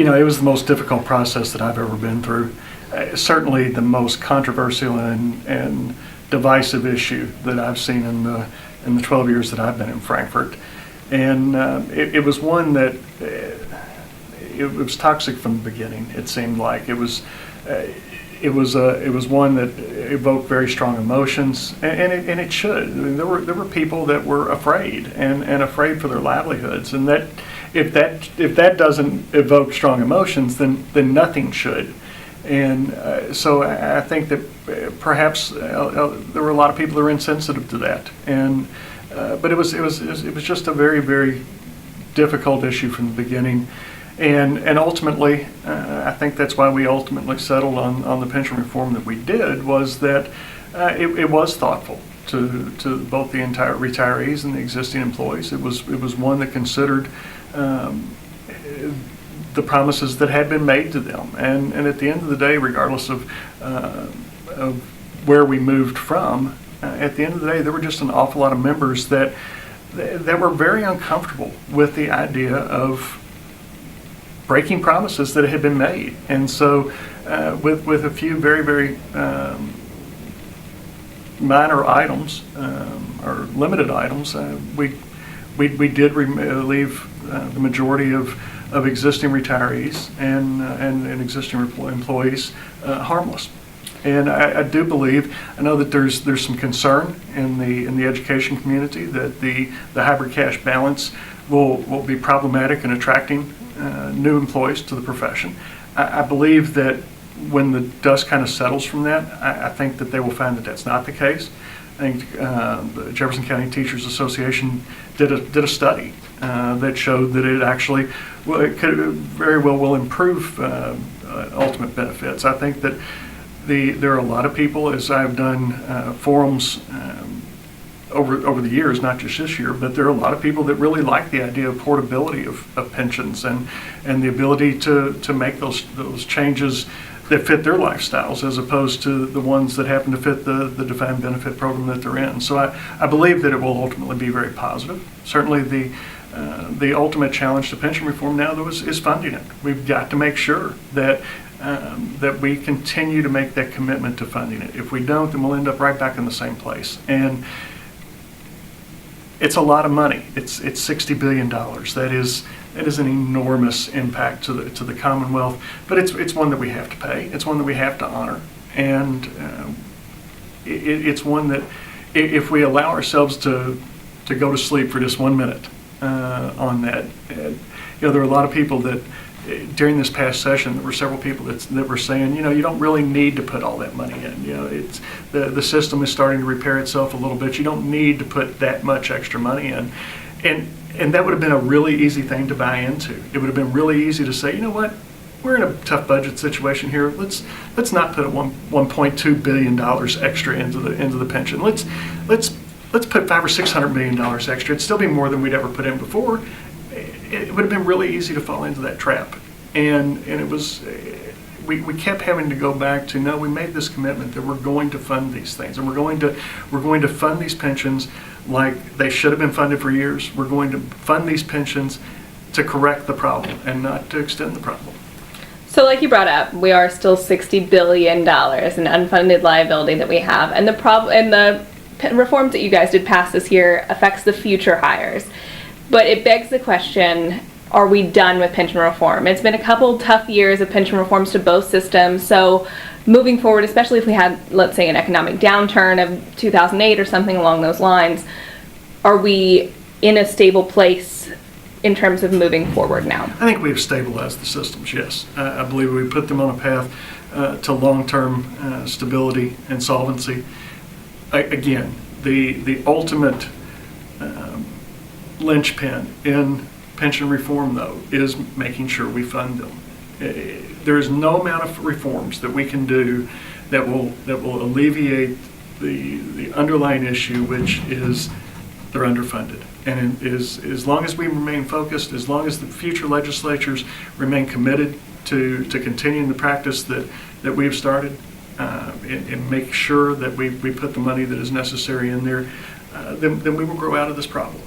It was the most difficult process that I've ever been through. Certainly the most controversial and divisive issue that I've seen in the 12 years that I've been in Frankfort. And it was one that it was toxic from the beginning. It seemed like it was one that evoked very strong emotions, and it should. I mean, there were people that were afraid and afraid for their livelihoods, and that if that doesn't evoke strong emotions, then nothing should. And so I think that perhaps there were a lot of people that were insensitive to that, but it was just a very, very difficult issue from the beginning. And ultimately, I think that's why we ultimately settled on the pension reform that we did, was that it was thoughtful to both the entire retirees and the existing employees. It was one that considered the promises that had been made to them. And at the end of the day, regardless of where we moved from, at the end of the day, there were just an awful lot of members that were very uncomfortable with the idea of breaking promises that had been made. And so with a few very, very minor items or limited items, we did leave the majority of existing retirees and existing employees harmless. And I do believe, I know that there's some concern in the education community that the hybrid cash balance will be problematic in attracting new employees to the profession. I believe that when the dust kind of settles from that, I think that they will find that that's not the case. I think the Jefferson County Teachers Association did a study that showed that it actually it could very well will improve ultimate benefits. I think that there are a lot of people, as I've done forums over the years, not just this year, but there are a lot of people that really like the idea of portability of pensions and the ability to make those changes that fit their lifestyles, as opposed to the ones that happen to fit the defined benefit program that they're in. So I believe that it will ultimately be very positive. Certainly the ultimate challenge to pension reform now, though, is funding it. We've got to make sure that we continue to make that commitment to funding it. If we don't, then we'll end up right back in the same place. And it's a lot of money. It's $60 billion. That is an enormous impact to the Commonwealth. But it's one that we have to pay. It's one that we have to honor. And it's one that if we allow ourselves to go to sleep for just 1 minute on that, there are a lot of people that during this past session, there were several people that were saying, you don't really need to put all that money in. It's the system is starting to repair itself a little bit. You don't need to put that much extra money in, and that would have been a really easy thing to buy into. It would have been really easy to say, you know what, we're in a tough budget situation here. Let's not put $1.2 billion extra into the pension. Let's put $500 or $600 million extra. It'd still be more than we'd ever put in before. It would have been really easy to fall into that trap, and it was. We kept having to go back to, no, we made this commitment that we're going to fund these things, and we're going to fund these pensions like they should have been funded for years. We're going to fund these pensions to correct the problem and not to extend the problem. So like you brought up, we are still $60 billion in unfunded liability that we have, and the reforms that you guys did pass this year affects the future hires. But it begs the question, are we done with pension reform? It's been a couple tough years of pension reforms to both systems. So moving forward, especially if we had, let's say, an economic downturn of 2008 or something along those lines, are we in a stable place in terms of moving forward now? I think we've stabilized the systems, yes. I believe we put them on a path to long-term stability and solvency. Again, the ultimate linchpin in pension reform, though, is making sure we fund them. There is no amount of reforms that we can do that will alleviate the underlying issue, which is they're underfunded. And as long as we remain focused, as long as the future legislatures remain committed to continuing the practice that we've started, and make sure that we put the money that is necessary in there, then we will grow out of this problem.